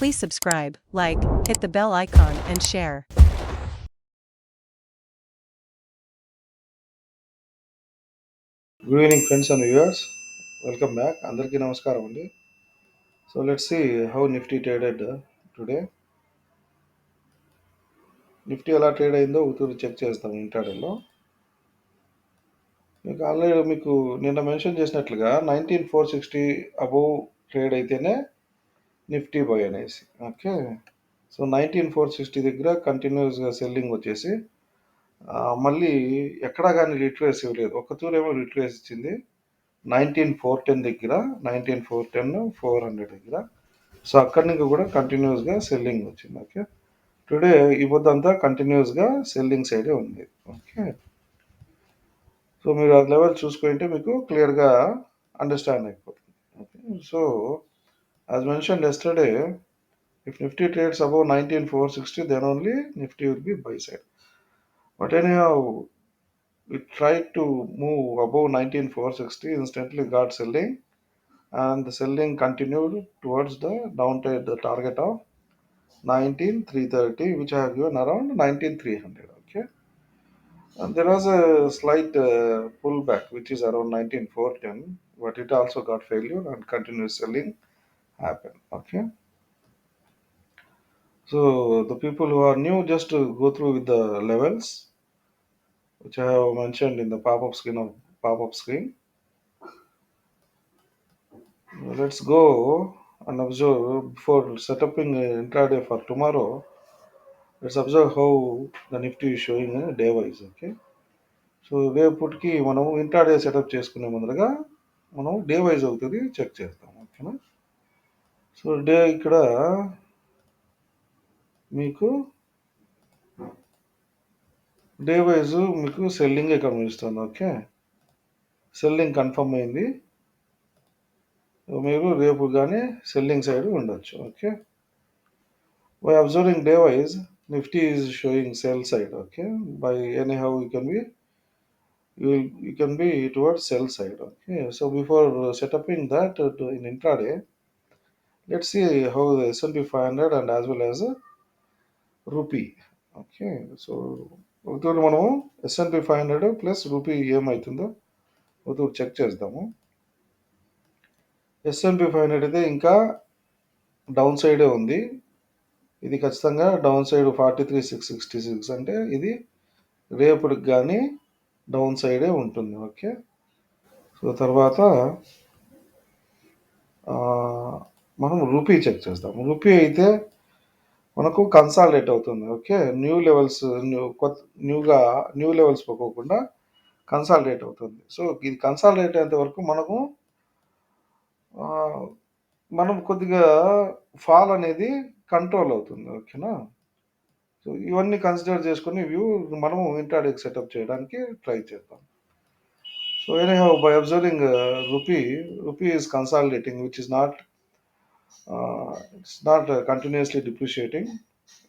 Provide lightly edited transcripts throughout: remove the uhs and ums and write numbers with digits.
Please subscribe, like, hit the bell icon and share. Good evening, friends and viewers. Welcome back. Andarki namaskaram andi. So let's see how Nifty traded today. Nifty ఎలా trade అయిందో ఒకసారి check చేస్తాం ఇంట్రాడేలో. మీకు నిన్న mention చేసినట్లుగా 19460 above trade అయితేనే Nifty by అనేసి. ఓకే. సో 19460 దగ్గర కంటిన్యూస్గా సెల్లింగ్ వచ్చేసి మళ్ళీ ఎక్కడా కానీ రిట్రేస్ ఇవ్వలేదు. ఒక తూరేమో రిట్రేస్ ఇచ్చింది 19410 దగ్గర, 19410 400 దగ్గర. సో అక్కడి నుంచి కూడా కంటిన్యూస్గా సెల్లింగ్ వచ్చింది. ఓకే. టుడే ఈ పొద్దంతా కంటిన్యూస్గా సెల్లింగ్ సైడే ఉంది. ఓకే. సో మీరు ఆ లెవెల్ చూసుకుంటే మీకు క్లియర్గా అండర్స్టాండ్ అయిపోతుంది. Okay. So as mentioned yesterday, if Nifty trades above 19460, then only Nifty will be buy side. But anyhow, we tried to move above 19460, instantly got selling, and the selling continued towards the downside, the target of 19330, which I have given around 19300. Okay. And there was a slight pullback, which is around 19410, but it also got failure and continuous selling happened. Okay. So the people who are new, just to go through with the levels, which I have mentioned in the pop-up screen. Let's go and observe before setting intraday for tomorrow. Let's observe how the Nifty is showing day wise. Okay. So రేపటికి మనం intraday setup చేసుకునే ముందరగా మనం day wise అవుతుంది check చేస్తాం. ఓకేనా. So day ఇక్కడ మీకు day wise మీకు సెల్లింగ్ కనిపిస్తుంది. ఓకే. సెల్లింగ్ కన్ఫర్మ్ అయింది. మీరు రేపు కానీ సెల్లింగ్ సైడ్ ఉండొచ్చు. Okay. By observing day wise, Nifty is sowing cell side. Okay. By any how you can be towards sell side. Okay. So before setting that in intraday, let's see how the S&P 500 and as well as rupee. Okay. So ఒకటి మనము S&P 500 plus rupee ఏమవుతుందో ఒకటి check చేద్దాము. S&P 500 అయితే ఇంకా down సైడే ఉంది. ఇది ఖచ్చితంగా డౌన్ సైడ్ 43666 అంటే ఇది రేపటికి కానీ డౌన్ సైడే ఉంటుంది. ఓకే. సో తర్వాత మనం రూపీ చెక్ చేద్దాం. రూపీ అయితే మనకు కన్సాలిడేట్ అవుతుంది. ఓకే. న్యూ లెవెల్స్ పోకోకుండా కన్సాలిడేట్ అవుతుంది. సో ఇది కన్సాలిడేట్ అయ్యేంత వరకు మనం కొద్దిగా ఫాల్ అనేది కంట్రోల్ అవుతుంది. ఓకేనా. సో ఇవన్నీ కన్సిడర్ చేసుకుని మనము ఇంట్రాడేకి సెటప్ చేయడానికి ట్రై చేద్దాం. So anyhow, by observing rupee is consolidating, which is not it's not continuously depreciating.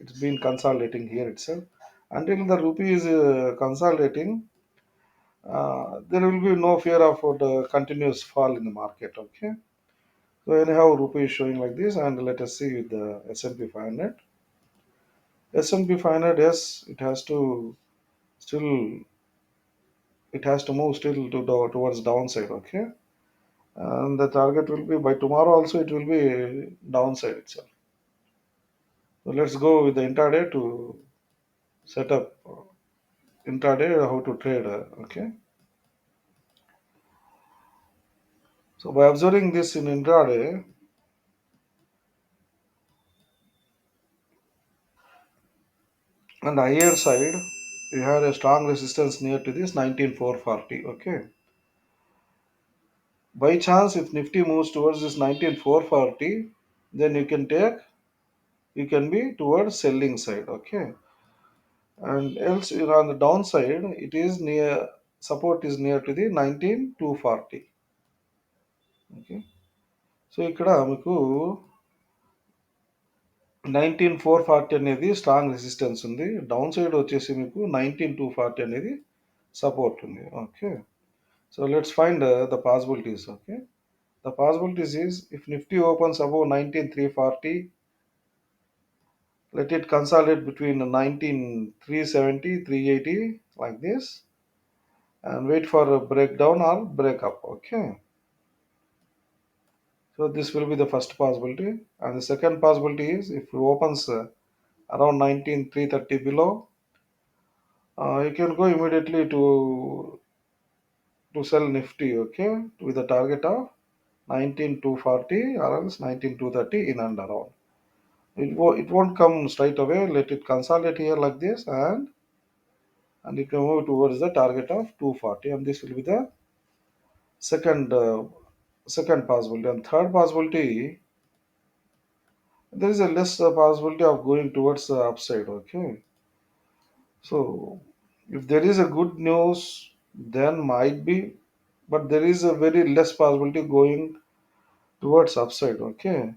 It's been consolidating here itself. Until the rupee is consolidating, there will be no fear of the continuous fall in the market. Okay. So anyhow, rupee is showing like this, and let us see with the S&P 500. S&P 500, yes, still it has to move still towards downside. Okay. And the target will be by tomorrow also, it will be downside itself. So let's go with the intraday to set up intraday how to trade. Okay. So by observing this in intraday, on the higher side, we had a strong resistance near to this 19440. Okay. By chance, if Nifty moves towards this 19440, then you can be towards selling side. Okay. And else on the downside, it is near, support is near to the 19240. Okay. So ఇక్కడ మీకు 19440 అనేది strong resistance ఉంది. Down side వచ్చేసి మీకు 19240 అనేది support ఉంది. Okay. So let's find the possibilities. Okay. The possibilities is if Nifty opens above 19340 Let it consolidate between 19,370, 380 like this, and wait for a breakdown or breakup. Okay. So this will be the first possibility, and the second possibility is if it opens around 19,330 below, you can go immediately to sell Nifty. Okay, with a target of 19,240 or else 19,230 in and around. It won't come straight away. Let it consolidate here like this, and it can move towards the target of 240, and this will be the second second possibility. And third possibility, there is a less possibility of going towards the upside. Okay, so if there is a good news, then might be, but there is a very less possibility going towards upside. Okay,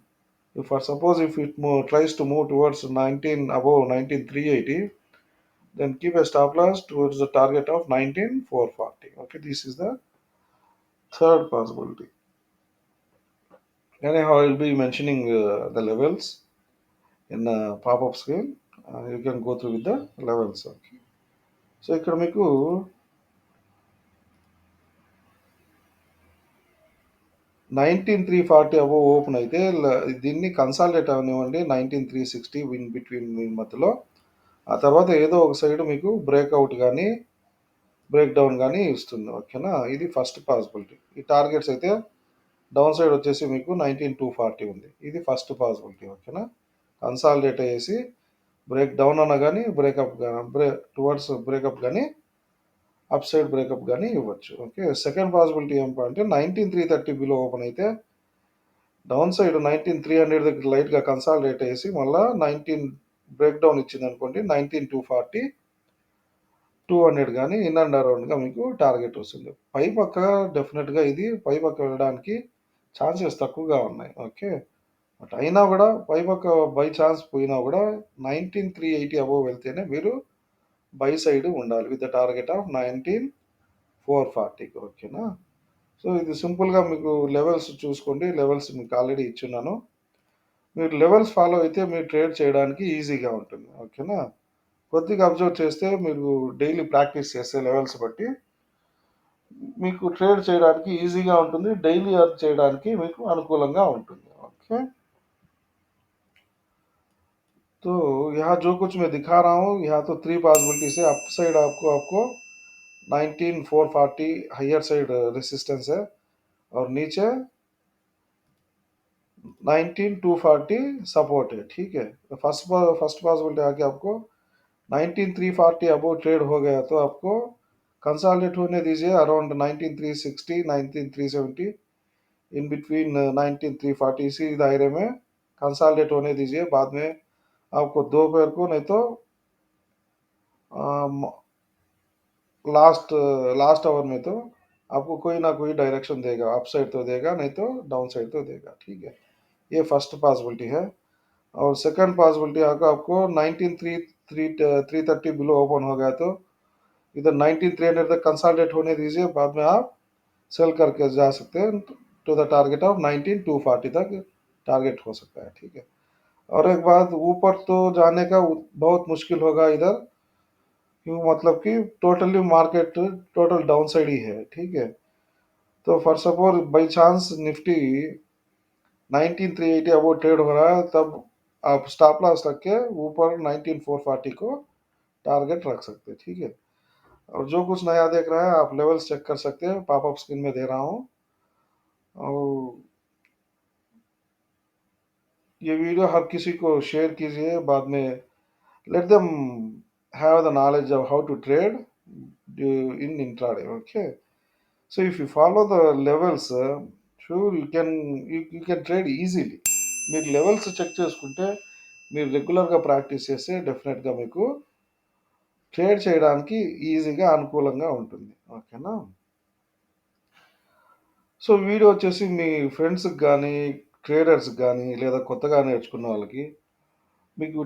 if for suppose if it tries to move towards 19 above 19,380, then keep a stop loss towards the target of 19,440. Okay, this is the third possibility. Anyhow, I will be mentioning the levels in pop-up screen. You can go through with the levels. Okay. So ఇక్కడ మీకు 19,340 above open అయితే దీన్ని consolidate అవనివ్వండి 19,360 in between మధ్యలో. ఆ తర్వాత ఏదో ఒక సైడ్ మీకు బ్రేక్అవుట్ కానీ బ్రేక్ డౌన్ కానీ ఇస్తుంది. ఓకేనా, ఇది ఫస్ట్ పాసిబిలిటీ. ఈ టార్గెట్స్ అయితే డౌన్ సైడ్ వచ్చేసి మీకు 19,240 ఉంది. ఇది ఫస్ట్ పాసిబిలిటీ. ఓకేనా, కన్సాలిడేట్ అయ్యేసి బ్రేక్ డౌన్ అన్న కానీ బ్రేకప్ టువర్డ్స్ బ్రేకప్ కానీ అప్ సైడ్ బ్రేకప్ కానీ ఇవ్వచ్చు. ఓకే, సెకండ్ పాసిబిలిటీ ఏంటంటే 19,330 బిలో ఓపెన్ అయితే డౌన్ సైడ్ 19,300 దగ్గర లైట్గా కన్సాలిడేట్ అయ్యేసి మళ్ళీ 19 బ్రేక్ డౌన్ ఇచ్చింది అనుకోండి, 19,240 200 కానీ ఇన్ అండ్ అరౌండ్గా మీకు టార్గెట్ వస్తుంది. పై పక్క డెఫినెట్గా ఇది పై పక్క వెళ్ళడానికి ఛాన్సెస్ తక్కువగా ఉన్నాయి. ఓకే, బట్ అయినా కూడా పై పక్క బై ఛాన్స్ పోయినా కూడా 19,380 అబోవ్ వెళ్తేనే మీరు బై సైడ్ ఉండాలి విత్ ద టార్గెట్ ఆఫ్ 19,440. ఓకేనా, సో ఇది సింపుల్గా మీకు లెవెల్స్ చూసుకోండి. లెవెల్స్ మీకు ఆల్రెడీ ఇచ్చున్నాను. మీరు లెవెల్స్ ఫాలో అయితే మీరు ట్రేడ్ చేయడానికి ఈజీగా ఉంటుంది. ఓకేనా, కొద్దిగా అబ్జర్వ్ చేస్తే మీరు డైలీ ప్రాక్టీస్ చేస్తే లెవెల్స్ బట్టి మీకు ట్రేడ్ చేయడానికి ఈజీగా ఉంటుంది. డైలీ అర్న్ చేయడానికి మీకు అనుకూలంగా ఉంటుంది. ओके, तो यहाँ जो कुछ मैं दिखा रहा हूँ, यहाँ तो 3 पॉसिबिलिटी है। अप साइड आपको आपको 19,440 हायर साइड रेसिस्टेंस है और नीचे 19,240 सपोर्ट है। ठीक है, तो फर्स्ट पॉसिबिलिटी आके आपको 19,340 अबोव ट्रेड हो गया तो आपको कंसोलिडेट होने दीजिए अराउंड 19,360 19,370 इन बिटवीन 19,340 इसी दायरे में कंसोलिडेट होने दीजिए। बाद में आपको दोपहर को नहीं तो लास्ट लास्ट आवर में तो आपको कोई ना कोई डायरेक्शन देगा, अप साइड तो देगा नहीं तो डाउन साइड तो देगा। ठीक है, ये फर्स्ट पॉसिबिलिटी है। और सेकंड पॉसिबिलिटी आपको 19,330 बिलो ओपन हो गया तो इधर 19,300 तक कंसोलिडेट होने दीजिए। बाद में आप सेल करके जा सकते हैं टू द टारगेट ऑफ 19,240 तक टारगेट हो सकता है। ठीक है, और एक बात, ऊपर तो जाने का बहुत मुश्किल होगा इधर, क्यों मतलब कि totally market total down side ही है। ठीक है, तो for suppose by chance Nifty 19,380 above trade हो रहा है, तब आप स्टॉप लॉस रख के ऊपर 19,440 को टारगेट रख सकते हैं। ठीक है, और जो कुछ नया देख रहा है आप लेवल्स चेक कर सकते हैं, पॉपअप स्क्रीन में दे रहा हूँ। और ये वीडियो हर किसी को शेयर कीजिए। बाद में let them have the knowledge of how to trade in intraday. Okay, so if you follow the levels, sure you can trade easily. మీరు లెవెల్స్ చెక్ చేసుకుంటే మీరు రెగ్యులర్గా ప్రాక్టీస్ చేస్తే డెఫినెట్గా మీకు ట్రేడ్ చేయడానికి ఈజీగా అనుకూలంగా ఉంటుంది. ఓకేనా, సో వీడియో వచ్చేసి మీ ఫ్రెండ్స్కి కానీ ట్రేడర్స్కి కానీ లేదా కొత్తగా నేర్చుకున్న వాళ్ళకి మీకు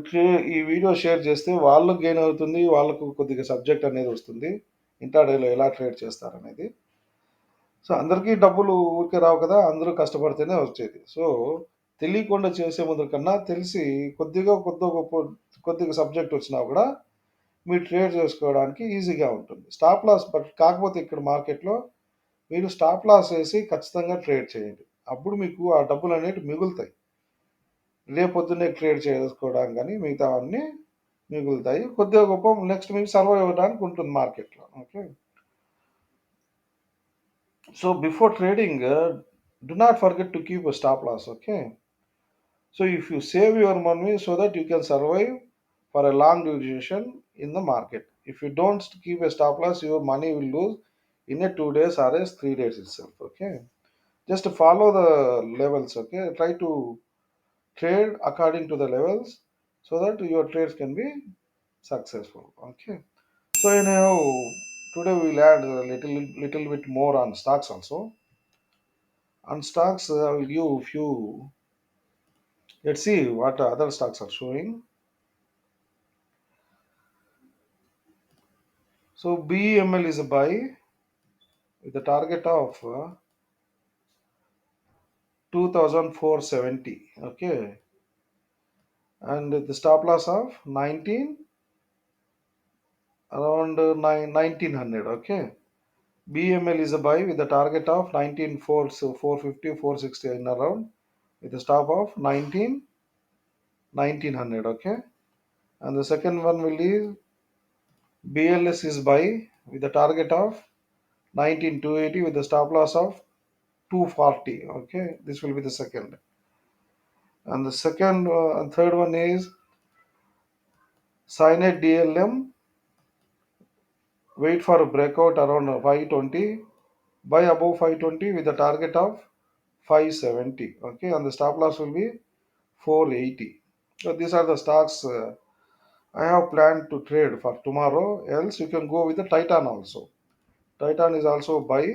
ఈ వీడియో షేర్ చేస్తే వాళ్ళకు గెయిన్ అవుతుంది, వాళ్ళకు కొద్దిగా సబ్జెక్ట్ అనేది వస్తుంది, ఇంట్రాడేలో ఎలా ట్రేడ్ చేస్తారనేది. సో అందరికీ డబ్బులు ఊరికే రావు కదా, అందరూ కష్టపడితేనే వచ్చేది. సో తెలియకుండా చేసే ముందు కన్నా తెలిసి కొద్దిగా సబ్జెక్ట్ వచ్చినా కూడా మీరు ట్రేడ్ చేసుకోవడానికి ఈజీగా ఉంటుంది. స్టాప్ లాస్ బట్ కాకపోతే ఇక్కడ మార్కెట్‌లో మీరు స్టాప్ లాస్ వేసి ఖచ్చితంగా ట్రేడ్ చేయండి. అప్పుడు మీకు ఆ డబ్బులనేటివి మిగులుతాయి. రేపొద్దున్నే ట్రేడ్ చేసుకోవడానికి గాని మిగతావన్నీ మిగులుతాయి. కొద్దిగా గొప్పో నెక్స్ట్ మీకు సర్వైవ్ అవ్వడానికి ఉంటుంది మార్కెట్‌లో. Okay. So before trading, do not forget to keep a stop loss. Okay. So if you save your money so that you can survive for a long duration in the market. If you don't keep a stop loss, your money will lose in a 2 days or a 3 days itself. Okay. Just follow the levels. Okay. Try to trade according to the levels so that your trades can be successful. Okay. So anyhow, today we'll add a little bit more on stocks also. On stocks, I will give a few. Let's see what other stocks are showing. So BEML is a buy with a target of 2470. Okay, and the stop loss of 19 around 1900. Okay, BML is a buy with a target of 194, so 450, 460 in around with a stop of 1900. Okay, and the second one will be BLS is buy with a target of 19280 with a stop loss of 240. Okay, this will be the second. And the second and third one is Cyanide DLM. Wait for a breakout around 520. Buy above 520 with a target of 570. Okay, and the stop loss will be 480. So these are the stocks I have planned to trade for tomorrow. Else you can go with the Titan also. Titan is also buy.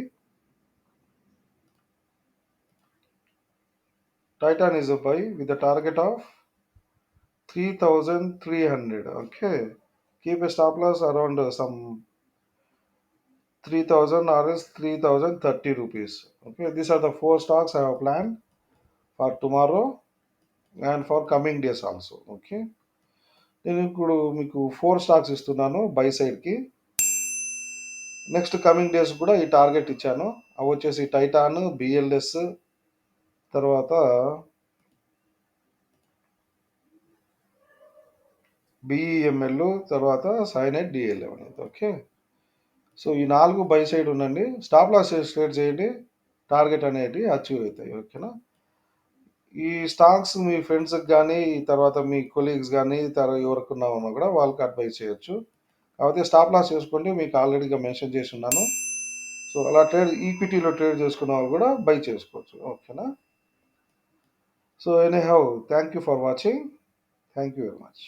Titan is a buy with a target of 3,300. Okay, keep a stop loss around some 3,000 or else 3,030 rupees. Okay, these are the four stocks I have planned for tomorrow and for coming days also. Okay, నేను ఇప్పుడు మీకు 4 stocks ఇస్తున్నాను by సైడ్కి. Next coming days కూడా ఈ target ఇచ్చాను. అవి వచ్చేసి టైటాన్, బిఎల్ఎస్, తర్వాత బిఈఎంఎల్, తర్వాత సైనైట్ డిఎల్ఎం అనేది. ఓకే, సో ఈ 4 బై సైడ్ ఉండండి. స్టాప్ లాస్ ట్రేడ్ చేయండి, టార్గెట్ అనేది అచీవ్ అవుతాయి. ఓకేనా. ఈ స్టాక్స్ మీ ఫ్రెండ్స్కి కానీ తర్వాత మీ కొలీగ్స్ కానీ ఎవరికున్నా ఉన్నా కూడా వాళ్ళకి అడ్వైస్ చేయొచ్చు. కాకపోతే స్టాప్ లాస్ చేసుకోండి, మీకు ఆల్రెడీగా మెన్షన్ చేసి ఉన్నాను. సో అలా ట్రేడ్ ఈక్విటీలో ట్రేడ్ చేసుకున్న వాళ్ళు కూడా బై చేసుకోవచ్చు. ఓకేనా. So any how, thank you for watching. Thank you very much.